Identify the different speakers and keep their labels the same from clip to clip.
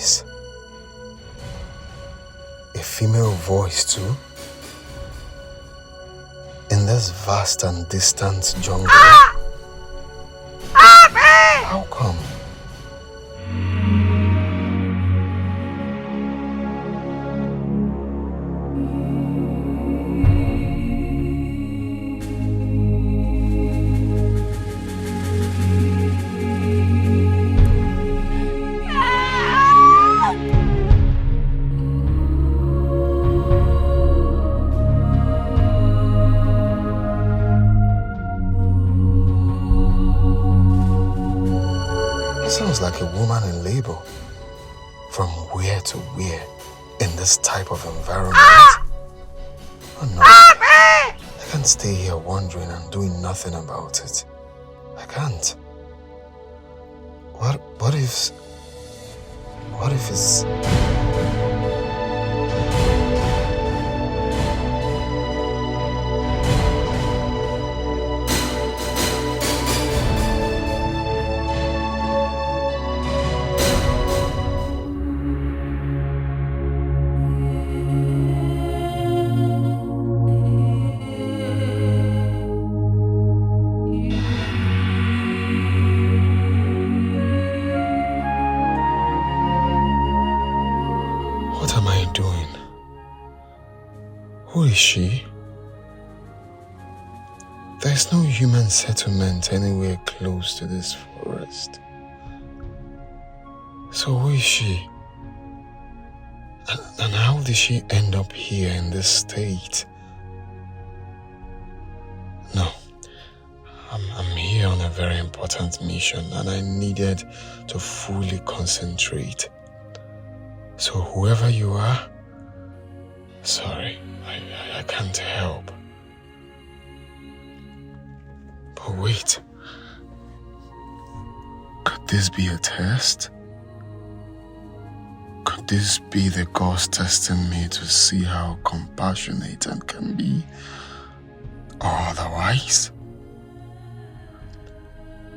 Speaker 1: voice. A female voice too? In this vast and distant jungle? How come? Sounds like a woman in labor. From where to where in this type of environment? Oh no, I can't stay here wondering and doing nothing about it. I can't. What if it's... What am I doing? Who is she? There's no human settlement anywhere close to this forest. So who is she? And how did she end up here in this state? No, I'm here on a very important mission and I needed to fully concentrate. So whoever you are, sorry, I can't help. But wait, could this be a test? Could this be the gods testing me to see how compassionate I can be? Or otherwise?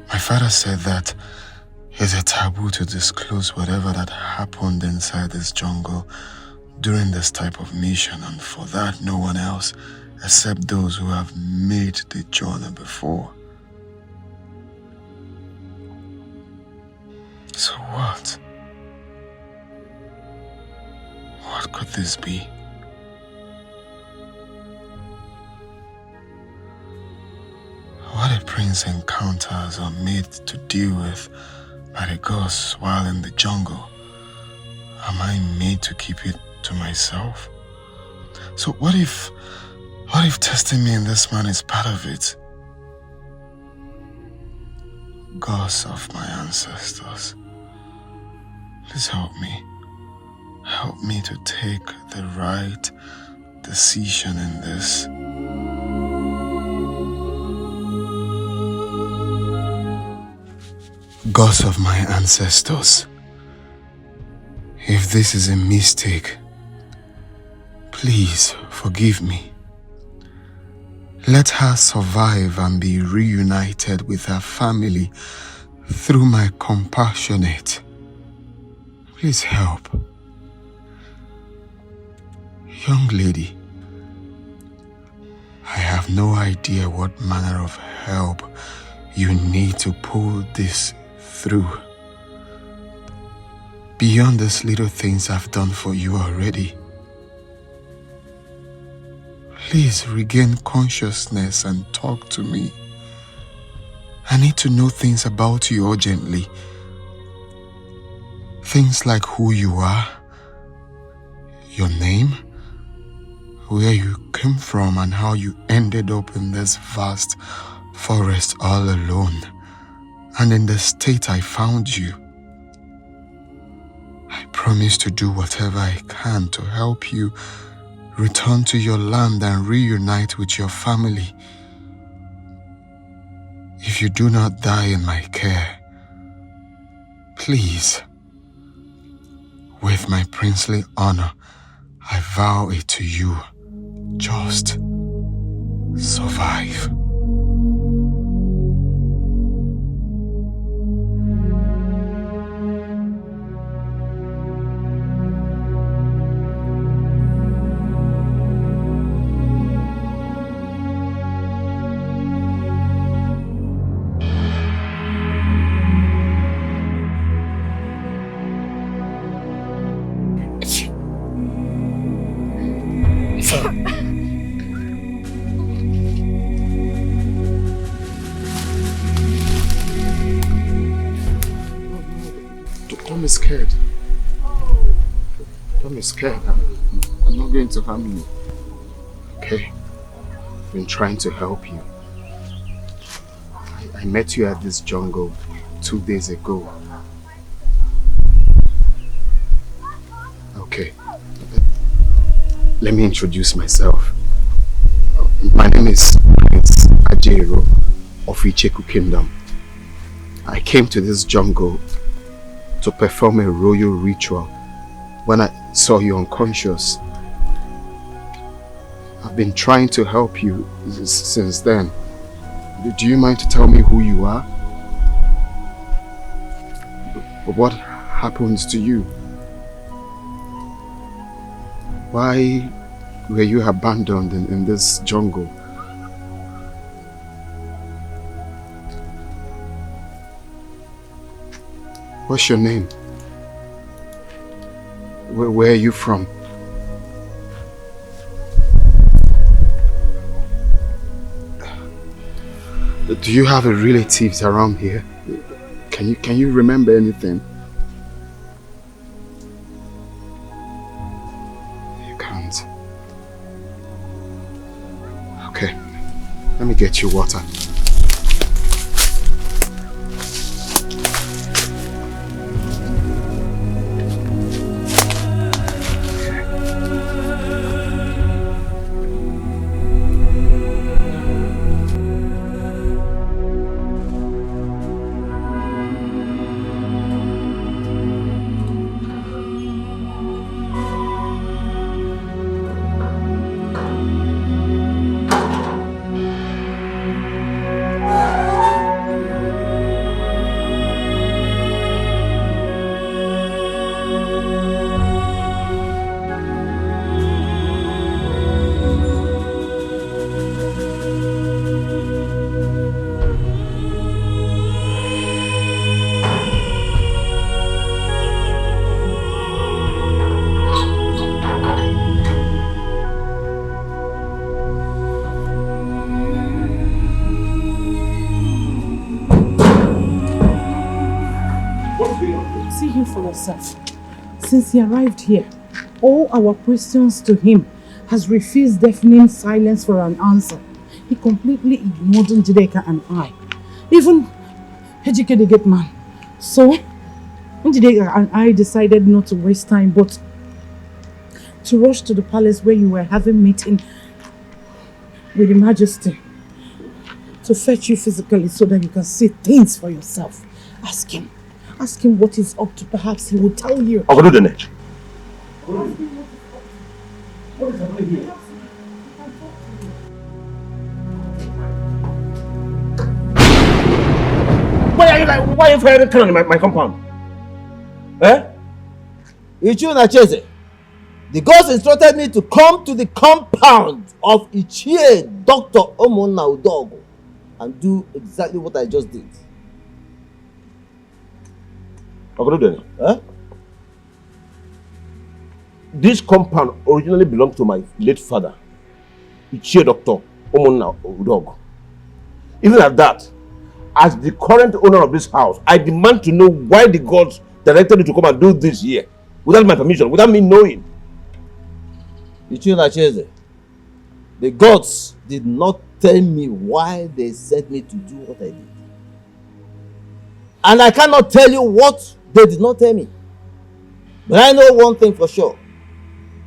Speaker 1: My father said that it's a taboo to disclose whatever that happened inside this jungle during this type of mission, and for that no one else except those who have made the journey before. So what? What could this be? What a prince encounters are made to deal with by the gods while in the jungle. Am I made to keep it to myself? So what if testing me in this man is part of it? Gods of my ancestors, please help me. Help me to take the right decision in this. Gods of my ancestors, if this is a mistake, please forgive me. Let her survive and be reunited with her family through my compassionate. Please help. Young lady, I have no idea what manner of help you need to pull this through. Beyond these little things I've done for you already. Please regain consciousness and talk to me. I need to know things about you urgently. Things like who you are, your name, where you came from and how you ended up in this vast forest all alone, and in the state I found you. I promise to do whatever I can to help you return to your land and reunite with your family. If you do not die in my care, please, with my princely honor, I vow it to you, just survive. Don't be scared. Don't be scared. I'm not going to harm you. Okay? I've been trying to help you. I met you at this jungle 2 days ago. Okay. Let me introduce myself. My name is Prince Ajero of Icheku Kingdom. I came to this jungle to perform a royal ritual when I saw you unconscious. I've been trying to help you since then. Do you mind to tell me who you are? What happened to you? Why were you abandoned in this jungle? What's your name? Where are you from? Do you have relatives around here? Can you remember anything? You can't. Okay. Let me get you water.
Speaker 2: Since he arrived here, all our questions to him has refused deafening silence for an answer. He completely ignored Njideka and I. Even Ejike the gate man. So, Njideka and I decided not to waste time, but to rush to the palace where you were having meeting with His Majesty to fetch you physically so that you can see things for yourself. Ask him. Ask him what he's up to. Perhaps he will tell you.
Speaker 3: I'll do the next. What is happening here? Why are you firing cannon in my compound? Eh?
Speaker 4: Ichie, the gods instructed me to come to the compound of Ichie Dr. Omona Udogo and do exactly what I just did.
Speaker 3: Huh? This compound originally belonged to my late father, Ichie Dr. Omona Udogo. Even at that, as the current owner of this house, I demand to know why the gods directed you to come and do this here without my permission, without me knowing.
Speaker 4: Ichie, the gods did not tell me why they sent me to do what I did. And I cannot tell you what they did not tell me. But I know one thing for sure.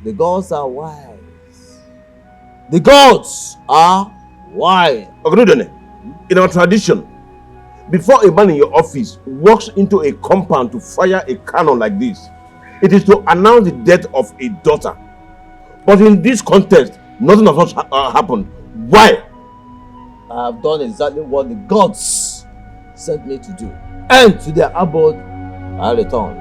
Speaker 4: The gods are wise. The gods are wise.
Speaker 3: In our tradition, before a man in your office walks into a compound to fire a cannon like this, it is to announce the death of a daughter. But in this context, nothing of such happened. Why?
Speaker 4: I have done exactly what the gods sent me to do. And to their abode, I return.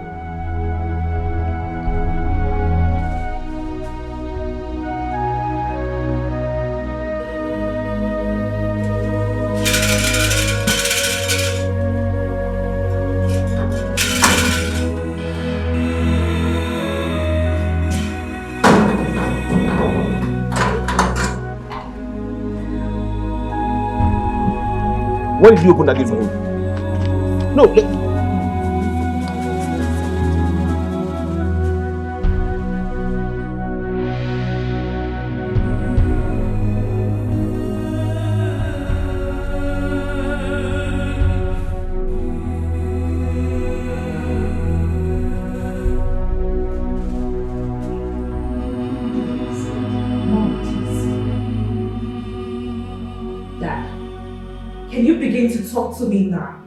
Speaker 3: Why did you open that gate for him? No,
Speaker 5: To talk to me now.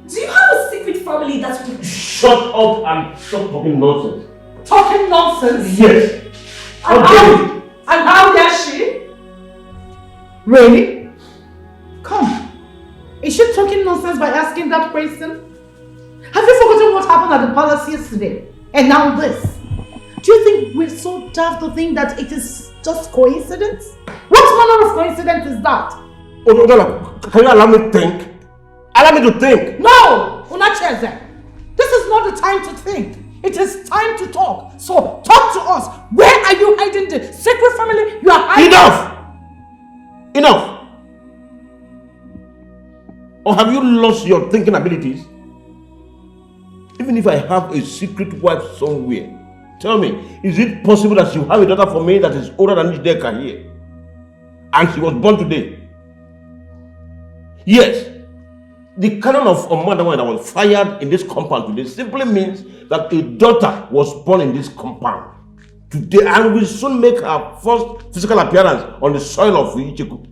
Speaker 5: Do you have a secret family that will...
Speaker 3: Shut up and stop talking nonsense.
Speaker 5: Talking nonsense?
Speaker 3: Yes.
Speaker 5: And how dare she?
Speaker 2: Really? Come. Is she talking nonsense by asking that question? Have you forgotten what happened at the palace yesterday? And now this? Do you think we're so daft to think that it is just coincidence? What manner of coincidence is that?
Speaker 3: Can you allow me to think? Allow me to think.
Speaker 2: No! Unacheze. This is not the time to think. It is time to talk. So talk to us. Where are you hiding the secret family you are hiding?
Speaker 3: Enough! Or have you lost your thinking abilities? Even if I have a secret wife somewhere, tell me, is it possible that you have a daughter for me that is older than Nigerian here? And she was born today? Yes, the canon of a mother that was fired in this compound today simply means that a daughter was born in this compound today and will soon make her first physical appearance on the soil of Icheku.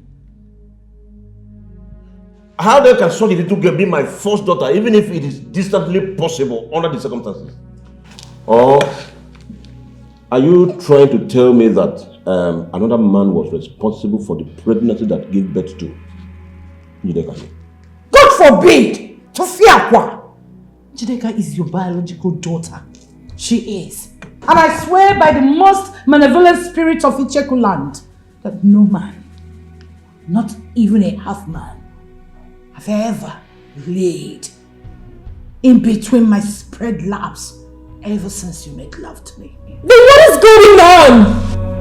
Speaker 3: How then can such a little girl be my first daughter, even if it is distantly possible under the circumstances? Or are you trying to tell me that another man was responsible for the pregnancy that gave birth to Jideka?
Speaker 2: God forbid! Tofiakwa! Jideka is your biological daughter. She is. And I swear by the most malevolent spirit of Icheku land that no man, not even a half man, have ever laid in between my spread laps ever since you made love to me.
Speaker 5: Then what is going on?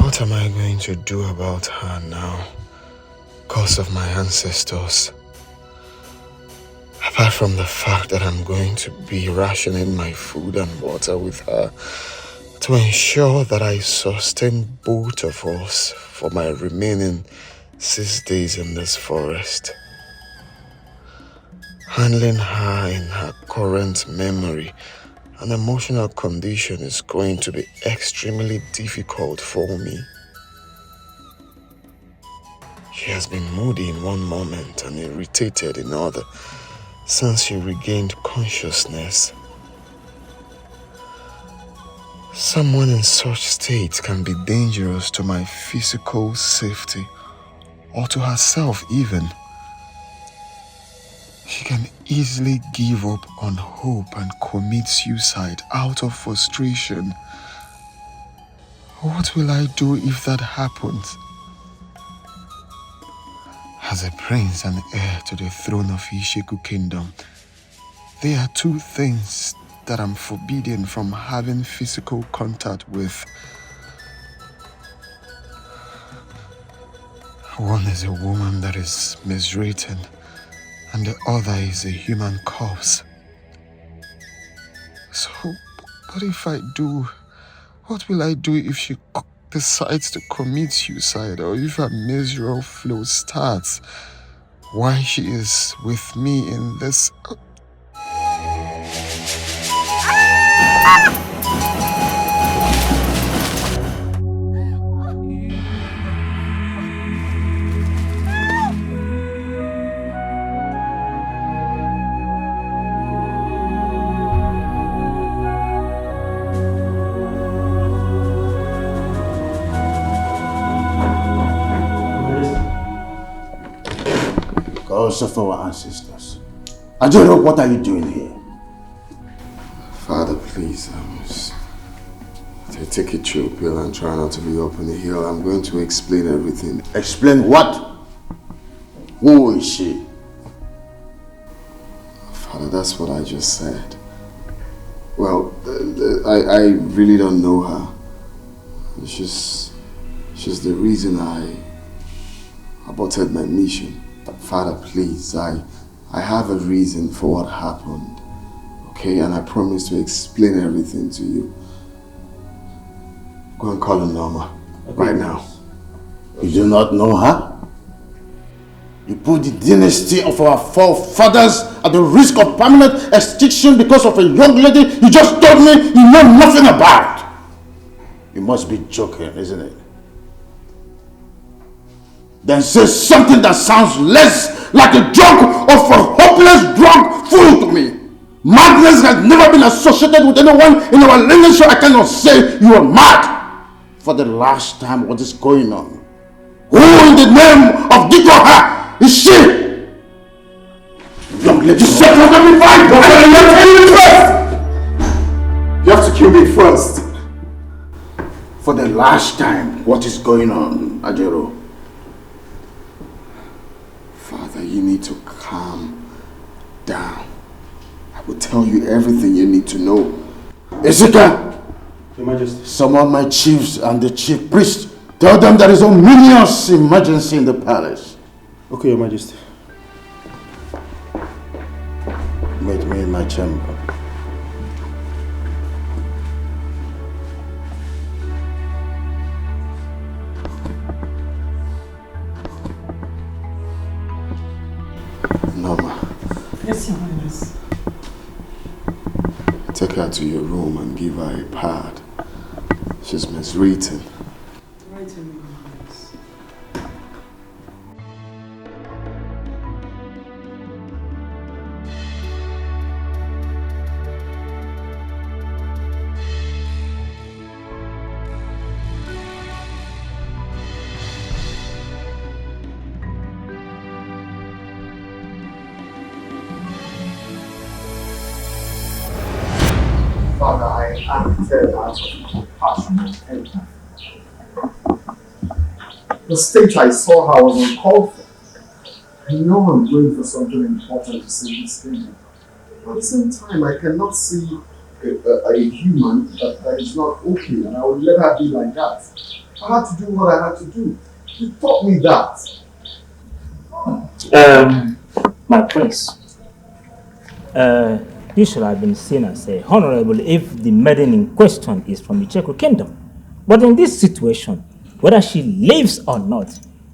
Speaker 1: What am I going to do about her now? Cause of my ancestors. Apart from the fact that I'm going to be rationing my food and water with her to ensure that I sustain both of us for my remaining 6 days in this forest. Handling her in her current memory and emotional condition is going to be extremely difficult for me. She has been moody in one moment and irritated in other since she regained consciousness. Someone in such state can be dangerous to my physical safety or to herself even. She can easily give up on hope and commit suicide out of frustration. What will I do if that happens? As a prince and heir to the throne of Isheku Kingdom, there are two things that I'm forbidden from having physical contact with. One is a woman that is miswritten, and the other is a human corpse. So, what if I do? What will I do if she decides to commit suicide, or if a miserable flow starts while she is with me in this?
Speaker 6: Also for our ancestors. Jojo, what are you doing here?
Speaker 1: Father, please, take a chill pill and try not to be up on the hill. I'm going to explain everything.
Speaker 6: Explain what? Who is she?
Speaker 1: Father, that's what I just said.
Speaker 6: Well, I really don't know her. She's the reason I aborted my mission. Father, please, I have a reason for what happened. Okay, and I promise to explain everything to you. Go and call her Norma right now.
Speaker 4: You do not know her? You put the dynasty of our forefathers at the risk of permanent extinction because of a young lady you just told me you know nothing about. You must be joking, isn't it? Then say something that sounds less like a joke of a hopeless drunk fool to me. Madness has never been associated with anyone in our lineage, so I cannot say you are mad. For the last time, what is going on? Who in the name of Dikoha is she? Young lady, shut up, let me fight!
Speaker 6: You have to kill me first.
Speaker 4: For the last time, what is going on, Ajero?
Speaker 6: Father, you need to calm down. I will tell you everything you need to know.
Speaker 4: Ezeka!
Speaker 6: Your Majesty.
Speaker 4: Summon my chiefs and the chief priest. Tell them there is a ominous emergency in the palace.
Speaker 6: Okay, Your Majesty.
Speaker 4: Meet me in my chamber.
Speaker 6: Norma.
Speaker 2: Yes, Your Highness.
Speaker 6: Take her to your room and give her a pad. She's miswritten.
Speaker 2: Right, Your Highness.
Speaker 6: Father, I acted out of compassion and empathy. The state I saw her was uncalled for. I know I'm going for something important to save this kingdom. But at the same time, I cannot see a human that is not okay, and I would let her be like that. I had to do what I had to do. He taught me that.
Speaker 7: My prince, you should have been seen as a honorable if the maiden in question is from the Cheku kingdom. But in this situation, whether she lives or not,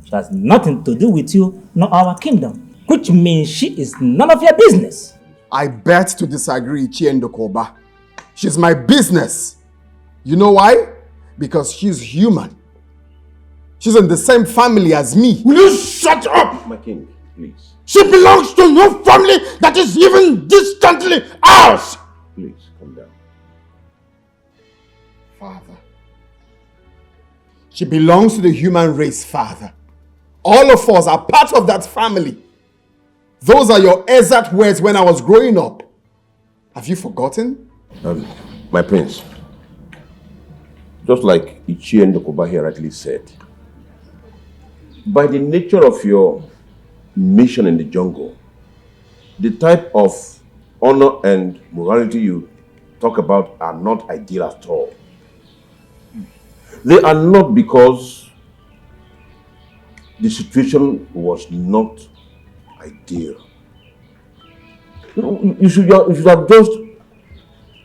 Speaker 7: she has nothing to do with you nor our kingdom, which means she is none of your business.
Speaker 1: I bet to disagree, Chiendokoba. She's my business. You know why? Because she's human. She's in the same family as me.
Speaker 4: Will you shut up?
Speaker 3: My king, please.
Speaker 4: She belongs to no family that is even distantly ours.
Speaker 3: Please, calm down.
Speaker 1: Father. She belongs to the human race, Father. All of us are part of that family. Those are your exact words when I was growing up. Have you forgotten?
Speaker 3: My prince, just like Ichi and Dokuba here rightly said, by the nature of your mission in the jungle, the type of honor and morality you talk about are not ideal at all. They are not because the situation was not ideal. You should have just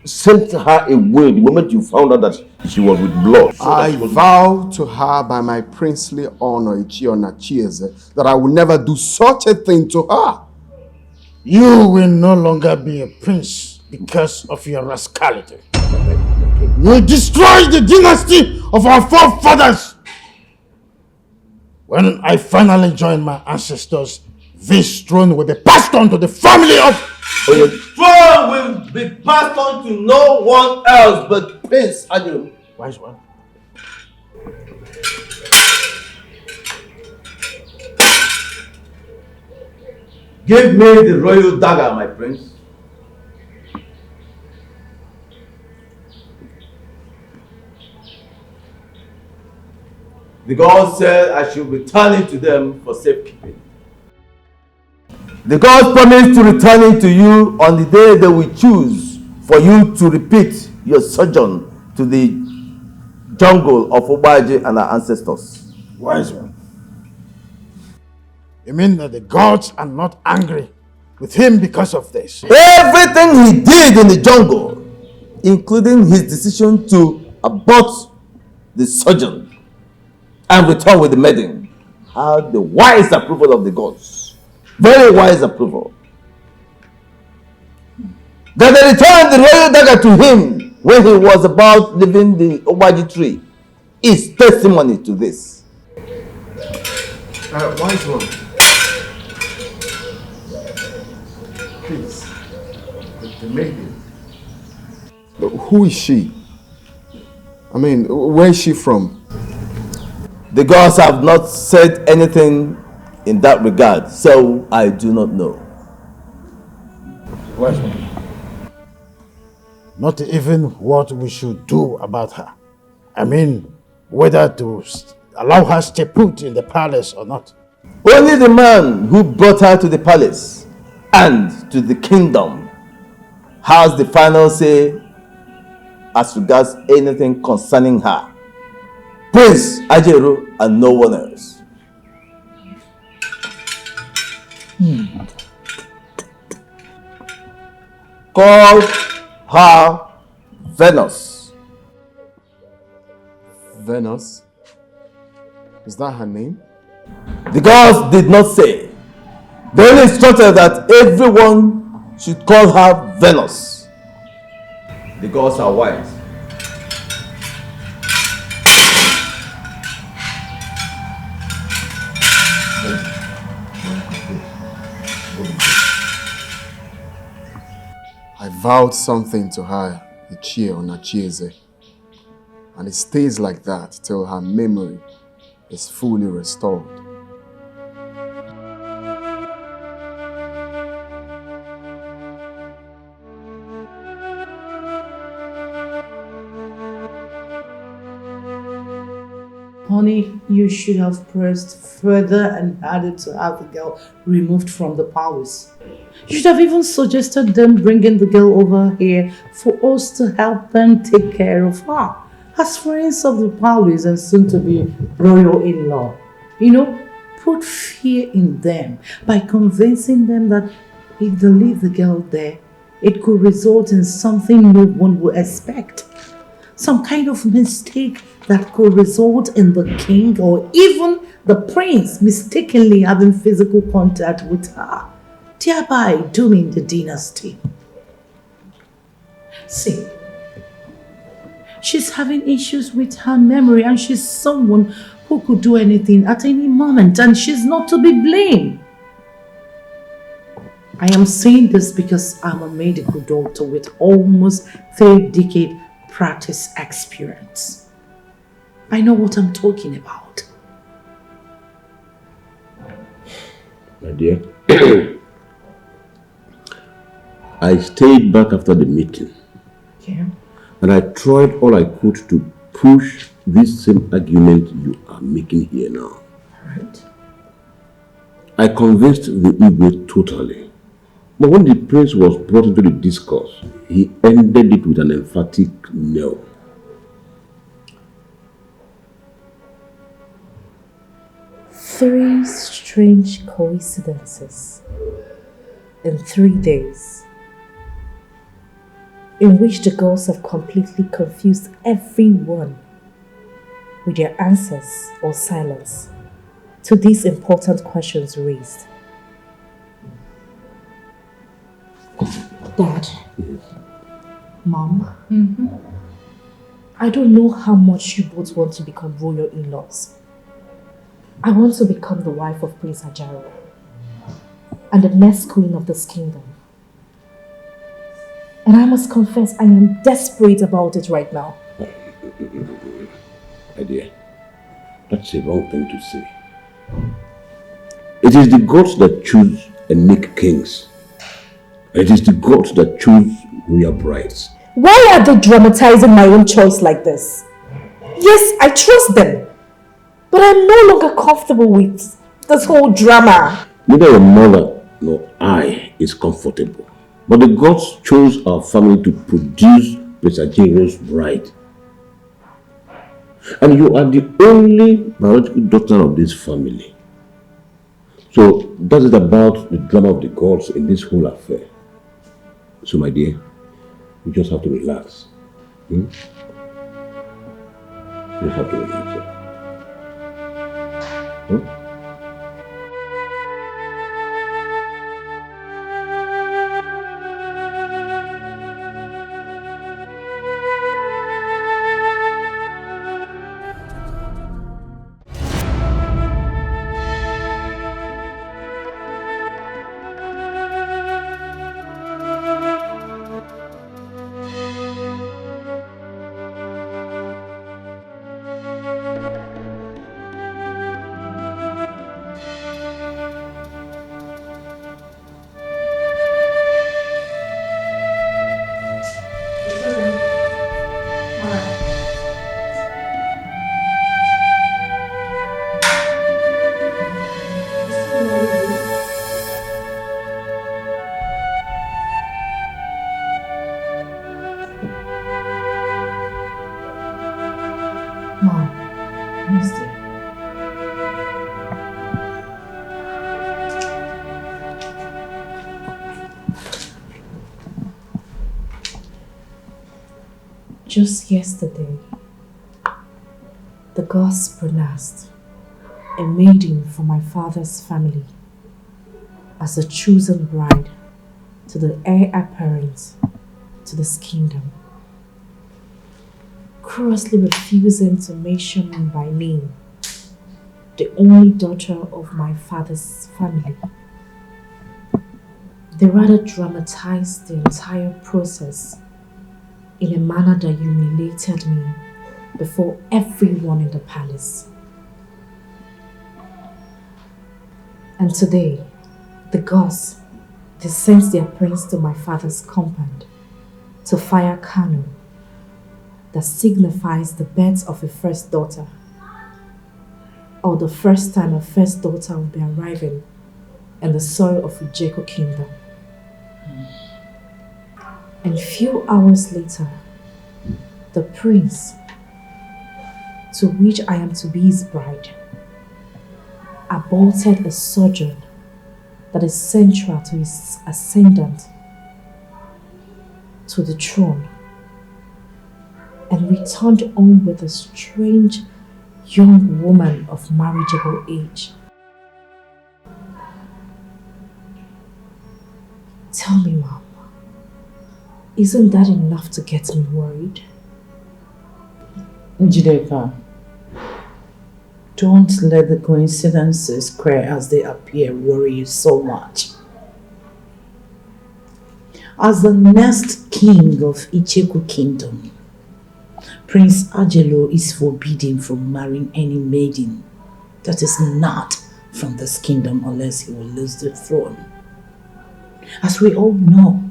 Speaker 3: sent her away the moment you found out that she was with blood.
Speaker 1: I vow to her by my princely honor, Ichiona Chieze, that I will never do such a thing to her.
Speaker 4: You will no longer be a prince because of your rascality. You will destroy the dynasty of our forefathers. When I finally join my ancestors, this throne will be passed on to the family of...
Speaker 3: Oh,
Speaker 4: throne will be passed on to no one else but Prince Ajero. Wise one.
Speaker 8: Give me the royal dagger, my prince. The God said I should return it to them for safekeeping. The gods promised to return it to you on the day they will choose for you to repeat your sojourn to the jungle of Obaji and our ancestors.
Speaker 4: Wise one. You mean that the gods are not angry with him because of this?
Speaker 8: Everything he did in the jungle, including his decision to abort the sojourn and return with the maiden, had the wise approval of the gods. Very wise approval. That they returned the royal dagger to him when he was about leaving the Obaji tree is testimony to this.
Speaker 6: Wise one. Please. The maiden. Who is she? I mean, where is she from?
Speaker 8: The gods have not said anything in that regard, so I do not know.
Speaker 4: Wise one. Not even what we should do about her. I mean, whether to allow her stay put in the palace or not.
Speaker 8: Only the man who brought her to the palace and to the kingdom has the final say as regards anything concerning her. Prince Ajeru and no one else. Call her Venus.
Speaker 6: Venus? Is that her name?
Speaker 8: The gods did not say. They only instructed that everyone should call her Venus. The gods are wise.
Speaker 6: I vowed something to her, Ichie or Nachieze, and it stays like that till her memory is fully restored.
Speaker 2: Honey, you should have pressed further and harder to have the girl removed from the palace. You should have even suggested them bringing the girl over here for us to help them take care of her. As friends of the palace and soon to be royal in-law. You know, put fear in them by convincing them that if they leave the girl there, it could result in something no one would expect. Some kind of mistake that could result in the king or even the prince mistakenly having physical contact with her, thereby dooming the dynasty. See, she's having issues with her memory and she's someone who could do anything at any moment and she's not to be blamed. I am saying this because I'm a medical doctor with almost 3 decades practice experience. I know what I'm talking about.
Speaker 9: My dear, I stayed back after the meeting.
Speaker 2: Yeah.
Speaker 9: And I tried all I could to push this same argument you are making here now.
Speaker 2: Right.
Speaker 9: I convinced the Igwe totally. But when the prince was brought into the discourse, he ended it with an emphatic no.
Speaker 5: Three strange coincidences in 3 days, in which the girls have completely confused everyone with their answers or silence to these important questions raised. Dad, Mom, I don't know how much you both want to become royal in-laws. I want to become the wife of Prince Ajaro and the next queen of this kingdom. And I must confess, I am desperate about it right now.
Speaker 9: My dear, that's a wrong thing to say. It is the gods that choose and make kings. It is the gods that choose royal brides.
Speaker 5: Why are they dramatizing my own choice like this? Yes, I trust them. But I'm no longer comfortable with this whole drama.
Speaker 9: Neither your mother nor I is comfortable. But the gods chose our family to produce Prince Ajiro's bride. And you are the only biological daughter of this family. So that is about the drama of the gods in this whole affair. So my dear, you just have to relax. You just have to relax. Huh?
Speaker 5: Just yesterday, the gods pronounced a maiden from my father's family as the chosen bride to the heir apparent to this kingdom, crossly refusing to mention me by name, the only daughter of my father's family. They rather dramatized the entire process in a manner that humiliated me before everyone in the palace. And today, the gods, they sent their prince to my father's compound to fire Kanu, that signifies the birth of a first daughter, or the first time a first daughter will be arriving in the soil of Ujeko kingdom. And few hours later, the prince, to which I am to be his bride, aborted a sojourn that is central to his ascendant to the throne, and returned home with a strange young woman of marriageable age. Tell me, Mom, isn't that enough to get me worried?
Speaker 2: Njideka, don't let the coincidences, queer as they appear, worry you so much. As the next king of Icheku kingdom, Prince Ajelo is forbidden from marrying any maiden that is not from this kingdom unless he will lose the throne. As we all know,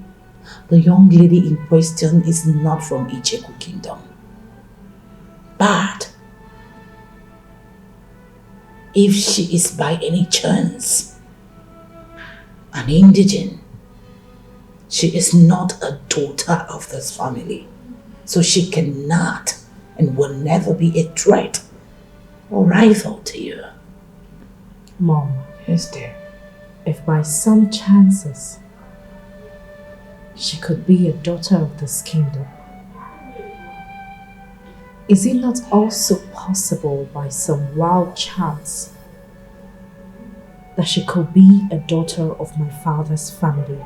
Speaker 2: the young lady in question is not from Icheku kingdom. But if she is by any chance an indigene, she is not a daughter of this family. So she cannot and will never be a threat or rival to you.
Speaker 5: Mom,
Speaker 2: Yes, dear.
Speaker 5: if by some chances she could be a daughter of this kingdom, is it not also possible by some wild chance that she could be a daughter of my father's family?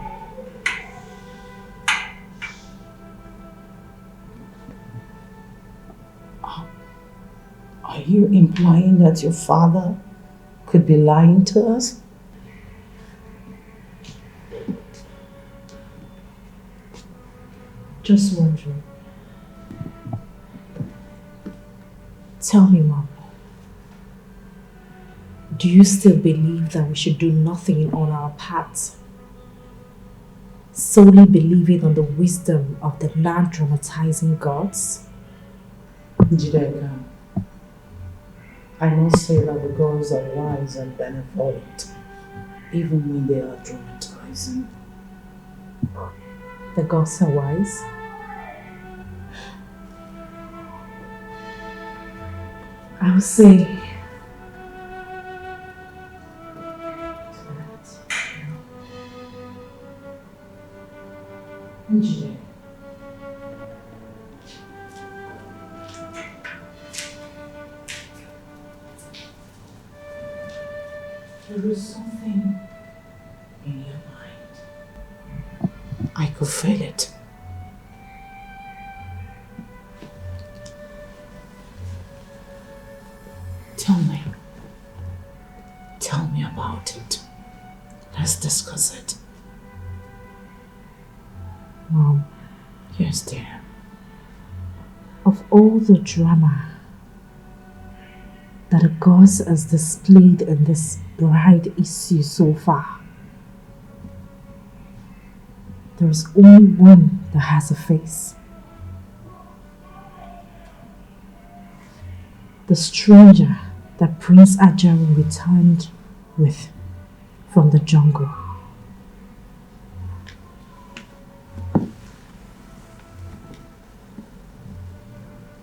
Speaker 2: Are you implying that your father could be lying to us?
Speaker 5: Just wondering. Tell me, Mom, do you still believe that we should do nothing on our paths, solely believing on the wisdom of the non-dramatizing gods?
Speaker 2: Njideka, I must say that the gods are wise and benevolent, even when they are dramatizing.
Speaker 5: the gods are wise? I would say engineer. There is something in your mind. I could feel it. Tell me. Tell me about it. Let's discuss it. Mom. Yes, dear. Of all the drama that the gods has displayed in this bride issue so far, there is only one that has a face. The stranger that Prince Ajaru returned with from the jungle.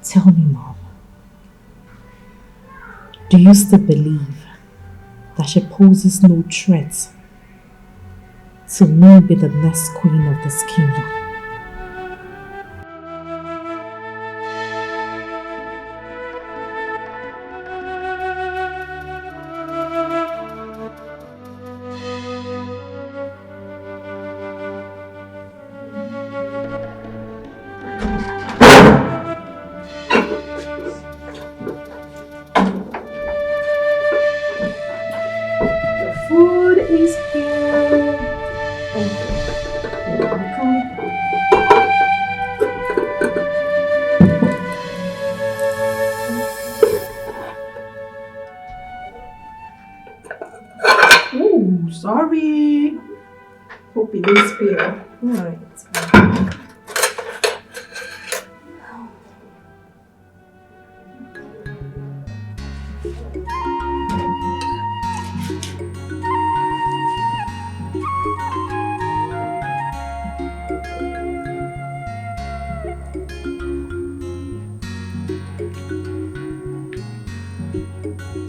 Speaker 5: Tell me, Mom, do you still believe that she poses no threat to me be the next queen of this kingdom?
Speaker 10: Sorry. Hope it didn't spill. Alright.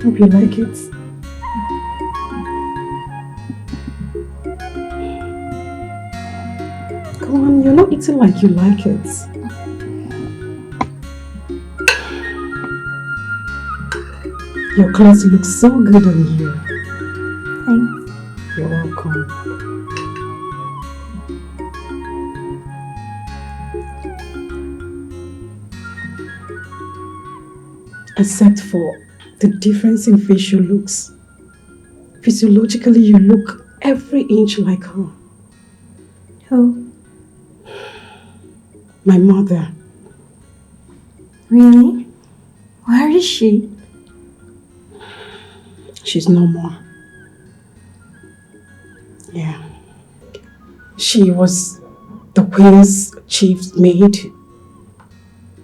Speaker 10: Hope you like it. Come on, you're not eating like you like it. Your clothes look so good on you.
Speaker 5: Thanks.
Speaker 10: You're welcome. Except for the difference in facial looks. Physiologically, you look every inch like her.
Speaker 5: Who?
Speaker 10: My mother.
Speaker 5: Really? Where is she?
Speaker 10: She's no more. Yeah. She was the queen's chief maid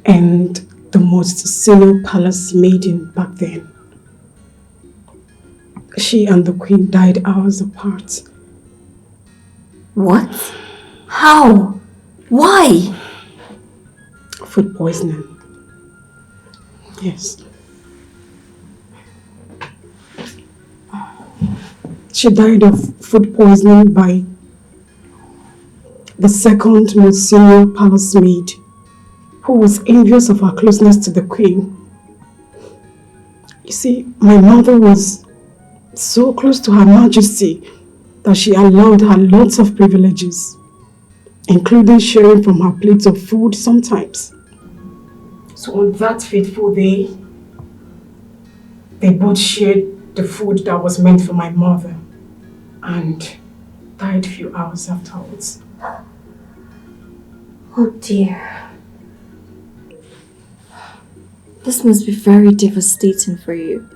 Speaker 10: and the most senior palace maiden back then. She and the queen died hours apart.
Speaker 5: What? How? Why?
Speaker 10: Food poisoning. Yes. She died of food poisoning by the second most senior palace maid, who was envious of her closeness to the queen. You see, my mother was so close to Her Majesty that she allowed her lots of privileges, including sharing from her plates of food sometimes. So on that fateful day, they both shared the food that was meant for my mother and died a few hours afterwards.
Speaker 5: Oh dear. This must be very devastating for you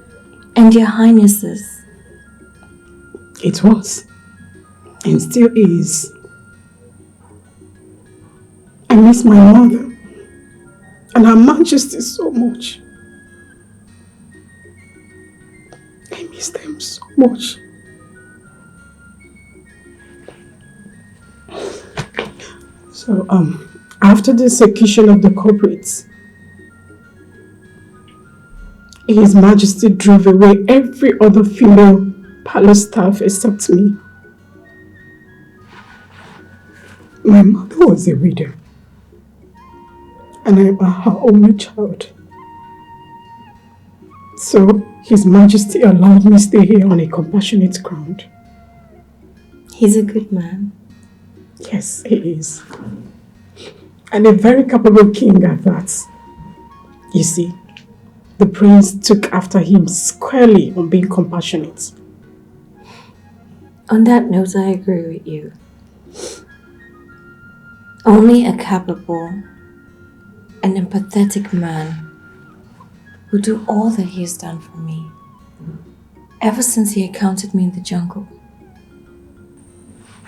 Speaker 5: and your highnesses.
Speaker 10: It was, and still is. I miss my mother and Her Majesty so much. I miss them so much. So, after the execution of the culprits, His Majesty drove away every other female palace staff except me. My mother was a widow, and I am her only child. So, His Majesty allowed me to stay here on a compassionate ground.
Speaker 5: He's a good man.
Speaker 10: Yes, he is. And a very capable king at that. You see, the prince took after him squarely on being compassionate.
Speaker 5: On that note, I agree with you. Only a capable and empathetic man would do all that he has done for me ever since he encountered me in the jungle.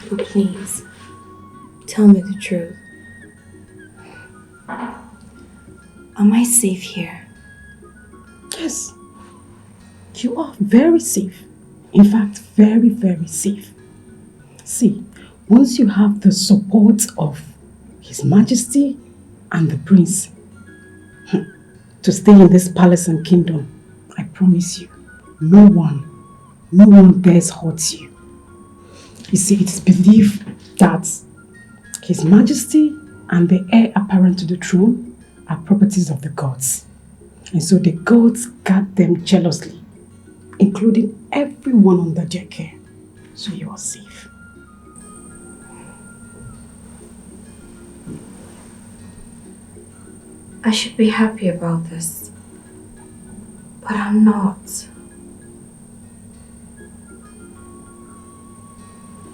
Speaker 5: But please, tell me the truth. Am I safe here?
Speaker 10: Yes, you are very safe. In fact, very, very safe. See, once you have the support of His Majesty and the prince to stay in this palace and kingdom, I promise you, no one dares hurt you. You see, it is believed that His Majesty and the heir apparent to the throne are properties of the gods. And so the gods guard them jealously, including everyone under their care. So you are safe.
Speaker 5: I should be happy about this, but I'm not.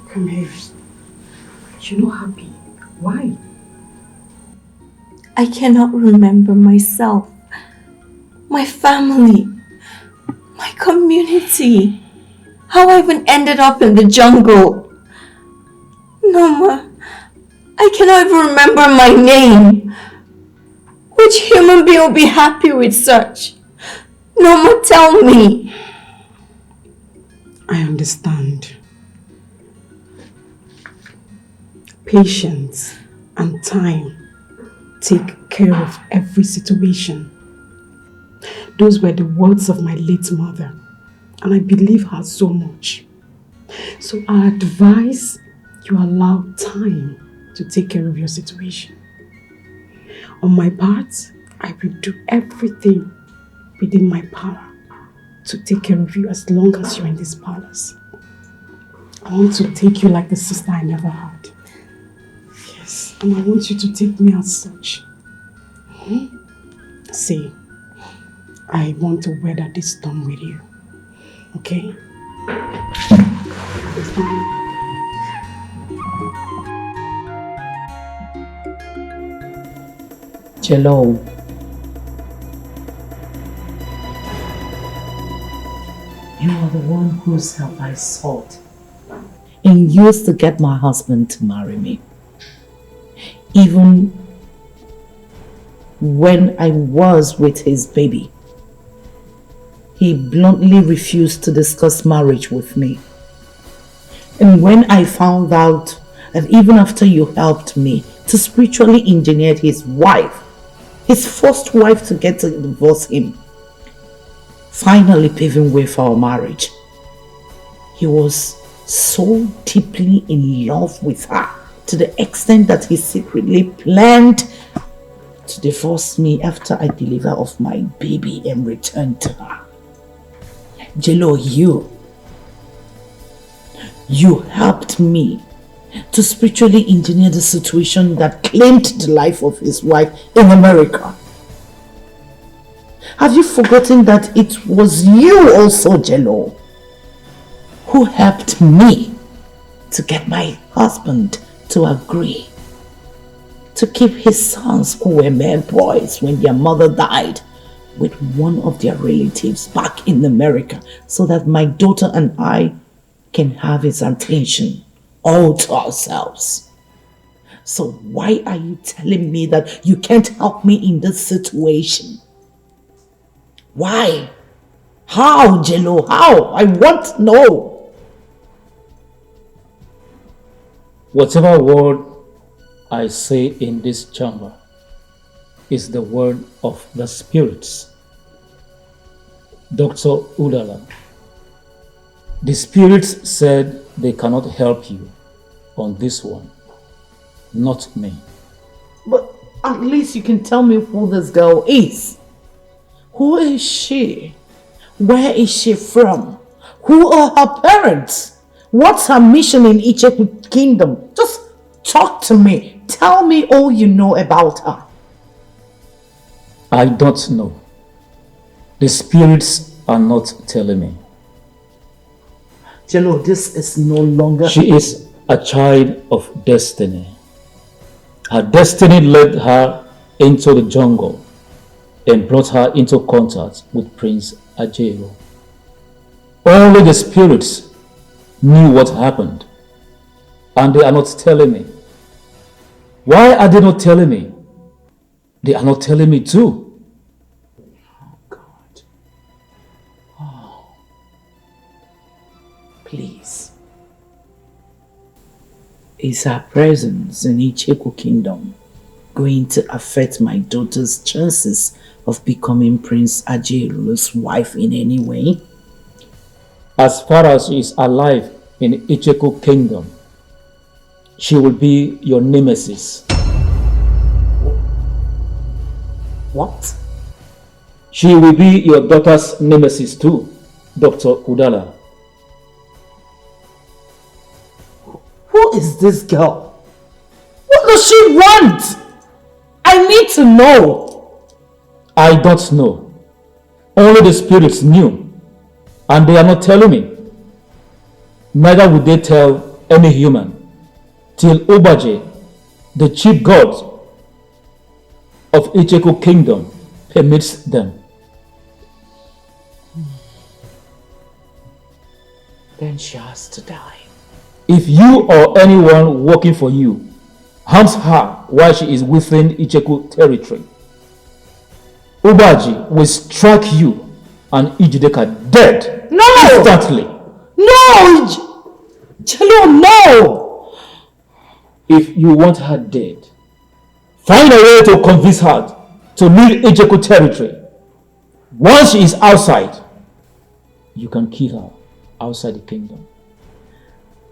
Speaker 10: Come here. You're not happy. Why?
Speaker 5: I cannot remember myself, my family, my community, how I even ended up in the jungle. Noma, I cannot even remember my name. Which human being will be happy with such? Noma, tell me.
Speaker 10: I understand. Patience and time take care of every situation. Those were the words of my late mother, and I believe her so much. So I advise you allow time to take care of your situation. On my part, I will do everything within my power to take care of you as long as you're in this palace. I want to take you like the sister I never had. Yes, and I want you to take me as such. See, I want to weather this storm with you. Okay? It's fine.
Speaker 2: Jello. You are the one whose help I sought and used to get my husband to marry me. Even when I was with his baby, he bluntly refused to discuss marriage with me. And when I found out that even after you helped me to spiritually engineer his wife, his first wife, to get to divorce him, finally paving way for our marriage, he was so deeply in love with her to the extent that he secretly planned to divorce me after I deliver of my baby and return to her. Jello, you helped me to spiritually engineer the situation that claimed the life of his wife in America. Have you forgotten that it was you also, Jello, who helped me to get my husband to agree to keep his sons, who were mere boys when their mother died, with one of their relatives back in America, so that my daughter and I can have his attention all to ourselves? So why are you telling me that you can't help me in this situation? Why? How, Jello? How? I want to know.
Speaker 7: Whatever word I say in this chamber is the word of the spirits. Dr. Udala, the spirits said they cannot help you on this one, not me.
Speaker 2: But at least you can tell me who this girl is. Who is she? Where is she from? Who are her parents? What's her mission in Icheku Kingdom? Just talk to me. Tell me all you know about her.
Speaker 7: I don't know. The spirits are not telling me.
Speaker 2: Jello, this is no longer...
Speaker 7: She is a child of destiny. Her destiny led her into the jungle and brought her into contact with Prince Ajero. Only the spirits knew what happened, and they are not telling me. Why are they not telling me? They are not telling me too.
Speaker 2: Oh God. Oh. Please. Is her presence in Icheku Kingdom going to affect my daughter's chances of becoming Prince Ajeru's wife in any way?
Speaker 7: As far as she is alive in Icheku Kingdom, she will be your nemesis.
Speaker 2: What?
Speaker 7: She will be your daughter's nemesis too, Dr. Udala.
Speaker 2: Who is this girl? What does she want? I need to know.
Speaker 7: I don't know. Only the spirits knew, and they are not telling me. Neither would they tell any human till Obaje, the chief god of Icheku Kingdom, permits them.
Speaker 2: Then she has to die.
Speaker 7: If you or anyone working for you harms her while she is within Icheku territory, Obaji will strike you and Ijideka dead instantly.
Speaker 2: No! Jello, no!
Speaker 7: If you want her dead, find a way to convince her to leave Icheku territory. Once she is outside, you can kill her outside the kingdom.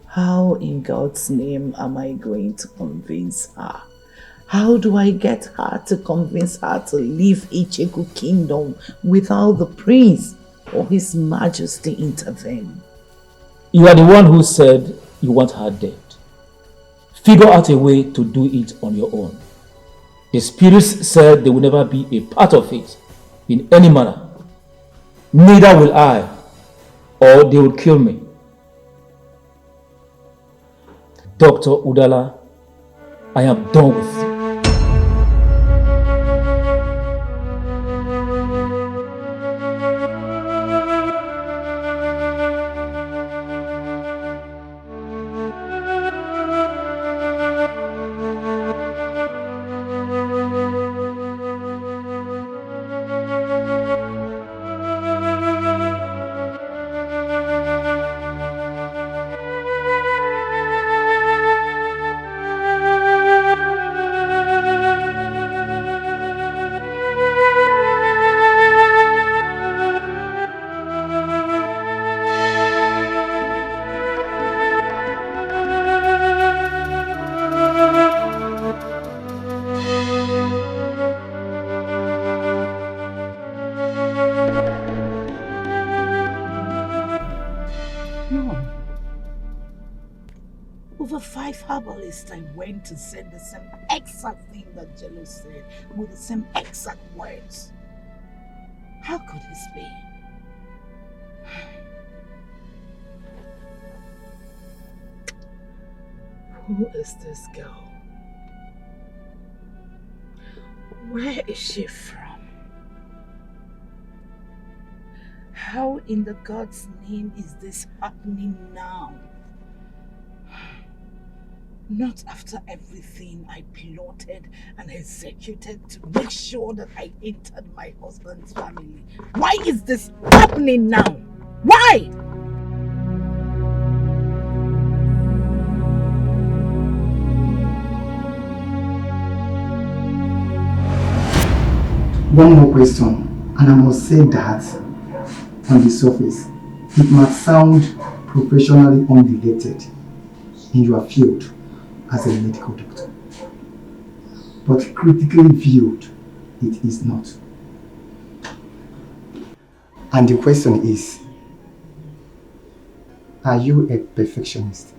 Speaker 2: How in God's name am I going to convince her? How do I get her to convince her to leave Icheku Kingdom without the prince or his majesty intervening?
Speaker 7: You are the one who said you want her dead. Figure out a way to do it on your own. The spirits said they will never be a part of it in any manner. Neither will I, or they will kill me. Dr. Udala, I am done with you.
Speaker 2: I went to say the same exact thing that Jello said with the same exact words. How could this be? Who is this girl? Where is she from? How in the God's name is this happening now? Not after everything I plotted and executed to make sure that I entered my husband's family. Why is this happening now? Why?
Speaker 11: One more question, and I must say that on the surface, it might sound professionally unrelated in your field as a medical doctor. But critically viewed, it is not. And the question is, are you a perfectionist?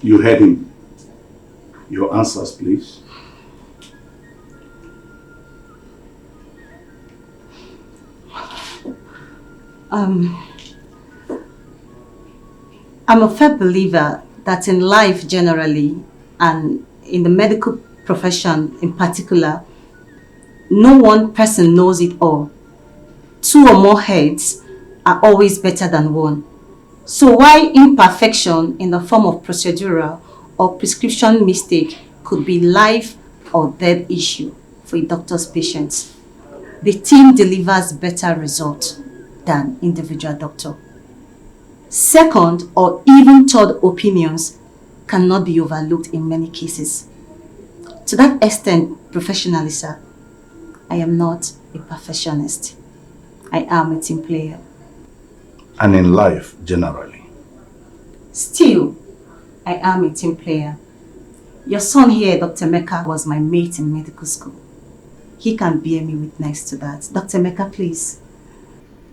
Speaker 4: You heard him. Your answers, please.
Speaker 12: I'm a firm believer that in life generally, and in the medical profession in particular, no one person knows it all. Two or more heads are always better than one. So why imperfection in the form of procedural or prescription mistake could be life or death issue for a doctor's patients, the team delivers better results than individual doctor. Second or even third opinions cannot be overlooked in many cases. To that extent, professionally, sir, I am not a perfectionist. I am a team player.
Speaker 4: And in life, generally?
Speaker 12: Still, I am a team player. Your son here, Dr. Meka, was my mate in medical school. He can bear me witness to that. Dr. Meka, please.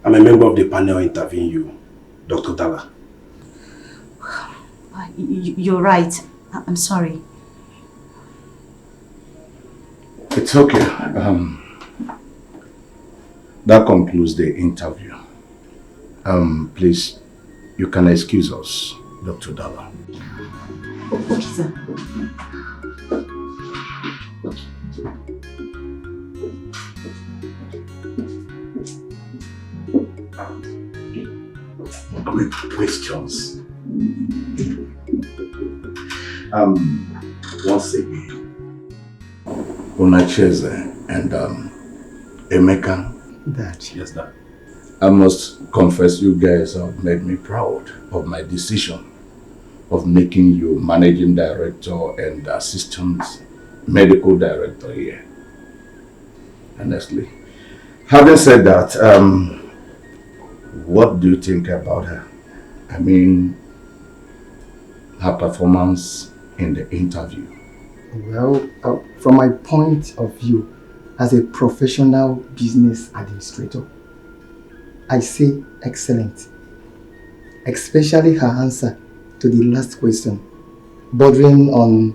Speaker 13: I'm a member of the panel interviewing you, Dr. Dala.
Speaker 12: You're right. I'm sorry.
Speaker 4: It's okay. That concludes the interview. Please, you can excuse us, Dr. Dala.
Speaker 12: Okay, sir.
Speaker 4: Quick questions. Once again, Unacheze and Emeka.
Speaker 11: That.
Speaker 4: Yes, that. I must confess, you guys have made me proud of my decision of making you managing director and assistant medical director here. Honestly. Having said that, what do you think about her? I mean, her performance in the interview.
Speaker 11: Well, from my point of view, as a professional business administrator, I say excellent. Especially her answer to the last question, bordering on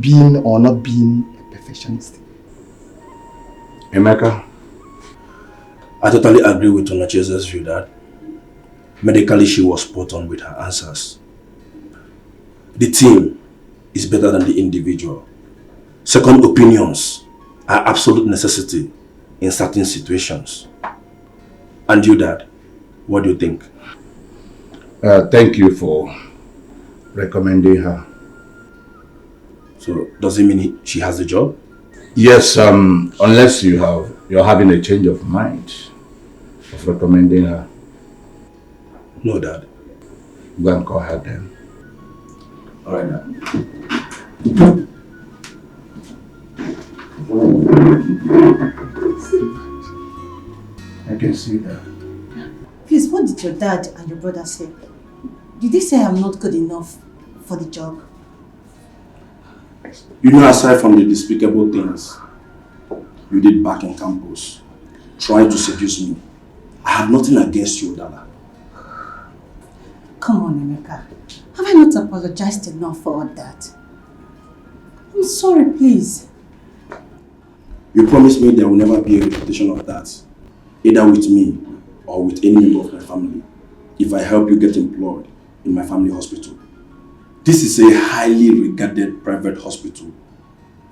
Speaker 11: being or not being a perfectionist.
Speaker 4: Emeka?
Speaker 13: I totally agree with Onacheze's view that medically she was spot on with her answers. The team is better than the individual. Second opinions are absolute necessity in certain situations. And you, Dad, what do you think?
Speaker 4: Thank you for recommending her.
Speaker 13: So does it mean she has the job?
Speaker 4: Yes, unless you're having a change of mind of recommending her.
Speaker 13: No, Dad.
Speaker 4: Go and call her then.
Speaker 13: All right, Dad.
Speaker 4: I can see that.
Speaker 12: Please, what did your dad and your brother say? Did they say I'm not good enough for the job?
Speaker 13: You know, aside from the despicable things you did back in campus, trying to seduce me, I have nothing against you, Dala.
Speaker 12: Come on, Emeka. Have I not apologized enough for all that? I'm sorry, please.
Speaker 13: You promised me there will never be a repetition of that, either with me or with any member of my family, if I help you get employed in my family hospital. This is a highly regarded private hospital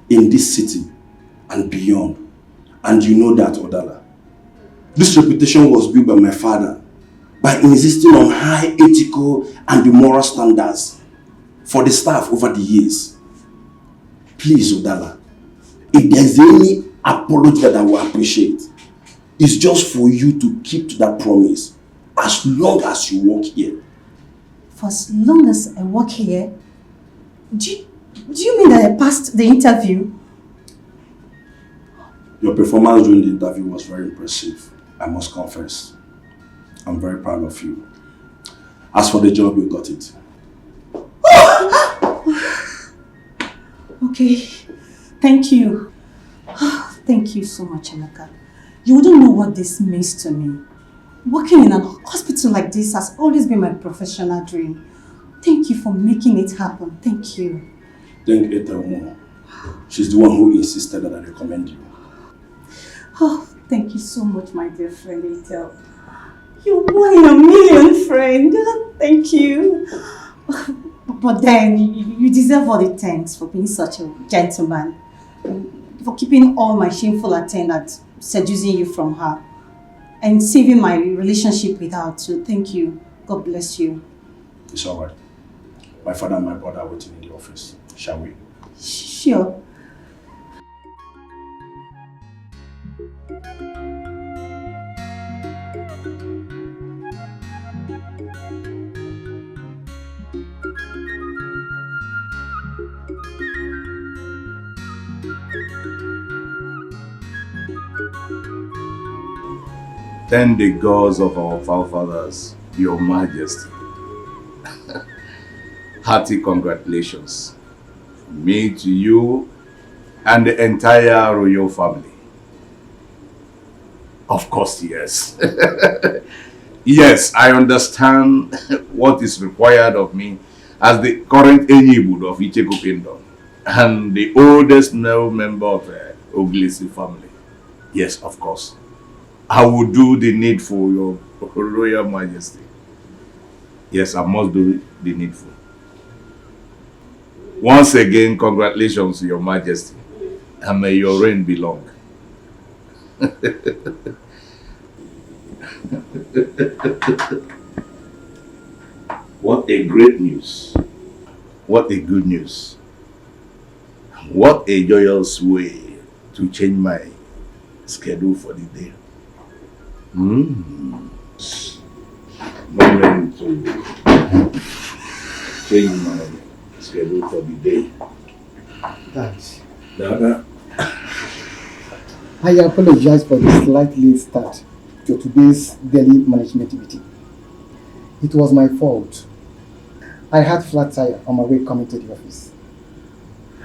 Speaker 13: in this city and beyond. And you know that, Odala. This reputation was built by my father by insisting on high ethical and moral standards for the staff over the years. Please, Odala, if there's any apology that I will appreciate, it's just for you to keep to that promise as long as you work here.
Speaker 12: For as long as I work here, do you mean that I passed the interview?
Speaker 13: Your performance during the interview was very impressive, I must confess. I'm very proud of you. As for the job, you got it.
Speaker 12: Okay, thank you. Thank you so much, Amaka. You wouldn't know what this means to me. Working in a hospital like this has always been my professional dream. Thank you for making it happen. Thank you.
Speaker 13: Thank Ethel more. She's the one who insisted that I recommend you.
Speaker 12: Oh, thank you so much, my dear friend Ethel. You're one in a million, friend. Thank you. But then, you deserve all the thanks for being such a gentleman. For keeping all my shameful attendants, seducing you from her, and saving my relationship with her too. Thank you. God bless you.
Speaker 13: It's alright. My father and my brother are waiting in the office. Shall we?
Speaker 12: Sure.
Speaker 14: Thank the gods of our forefathers, Your Majesty. Hearty congratulations. Me to you and the entire royal family. Of course, yes. Yes, I understand what is required of me as the current Enyibud of Icheko Kingdom and the oldest male member of the Oglisi family. Yes, of course. I will do the needful, Your Royal Majesty. Yes, I must do the needful. Once again, congratulations, Your Majesty, and may your reign be long. What a great news. What a good news. What a joyous way to change my schedule for the day. Moment to change my schedule for the day.
Speaker 11: Guys,
Speaker 14: Dada.
Speaker 11: I apologize for the slight late start to today's daily management meeting. It was my fault. I had flat tire on my way coming to the office.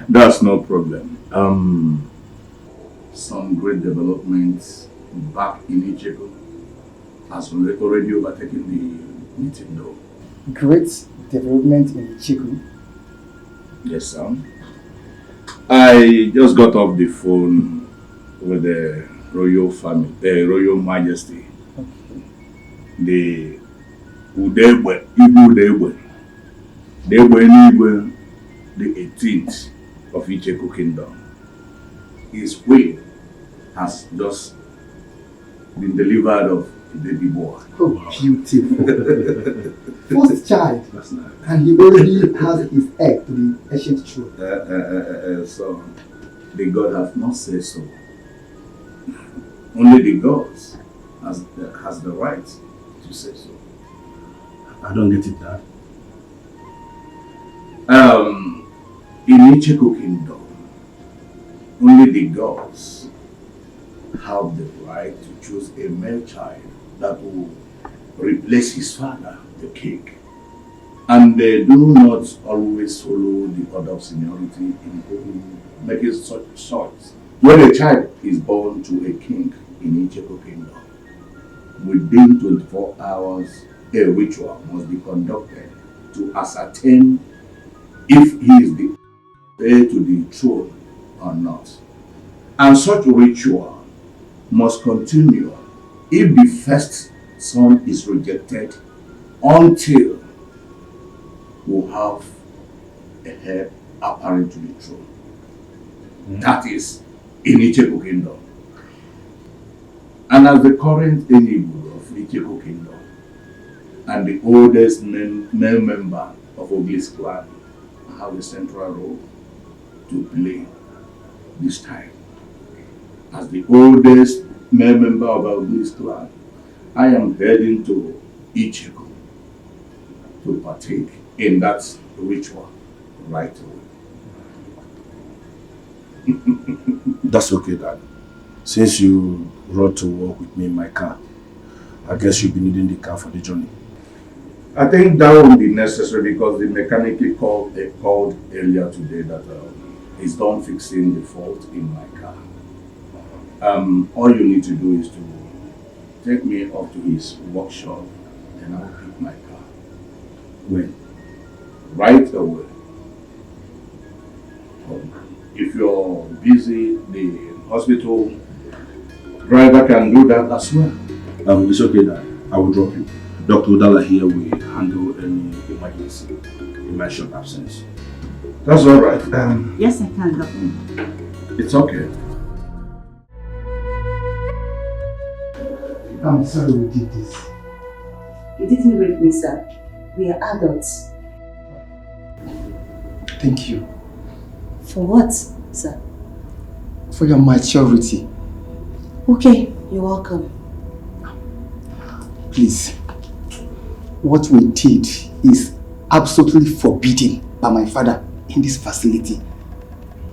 Speaker 14: That's no problem. Some great developments back in Icheko has already overtaken the meeting though.
Speaker 11: Great development in Ichiku.
Speaker 14: Yes, sir. I just got off the phone with the royal family, the royal majesty.
Speaker 11: Okay.
Speaker 14: The Udegbe, Ibu Udegbe, Degbe, the 18th of Icheko Kingdom. His queen has just been delivered of a baby boy.
Speaker 11: Oh, beautiful. First child.
Speaker 14: That's nice.
Speaker 11: And he already has his egg to the ancient throne.
Speaker 14: So, the God have not said so. Only the gods has the right to say so.
Speaker 13: I don't get it, Dad.
Speaker 14: In Icheko Kingdom, only the gods have the right to choose a male child that will replace his father, the king. And they do not always follow the order of seniority in making such choice. When a child is born to a king in Icheko Kingdom, within 24 hours, a ritual must be conducted to ascertain if he is the heir to the throne or not. And such ritual must continue if the first son is rejected until we have a heir apparent to the throne. That is in Icheko Kingdom. And as the current Enyibud of Icheko Kingdom and the oldest male member of Oglis clan, I have a central role to play this time. As the oldest male member of Oglis clan, I am heading to Icheko to partake in that ritual right away.
Speaker 13: That's okay, Dad. Since you rode to work with me in my car, I guess you'll be needing the car for the journey.
Speaker 14: I think that won't be necessary because the mechanic called earlier today that he's done fixing the fault in my car. All you need to do is to take me up to his workshop and I'll pick my car. When? Right away. If you're busy, the hospital driver can do that as well.
Speaker 13: It's okay, Dad. I will drop you. Dr. Udala here will handle any emergency in my short absence.
Speaker 14: That's all right.
Speaker 12: Yes, I can, Doctor.
Speaker 14: It's okay.
Speaker 11: I'm sorry we did this.
Speaker 12: You didn't rape me, sir. We are adults.
Speaker 11: Thank you.
Speaker 12: For what, sir?
Speaker 11: For your maturity.
Speaker 12: Okay, you're welcome.
Speaker 11: Please, what we did is absolutely forbidden by my father in this facility.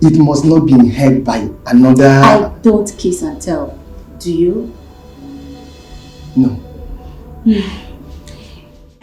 Speaker 11: It must not be heard by another...
Speaker 12: I don't kiss and tell. Do you?
Speaker 11: No.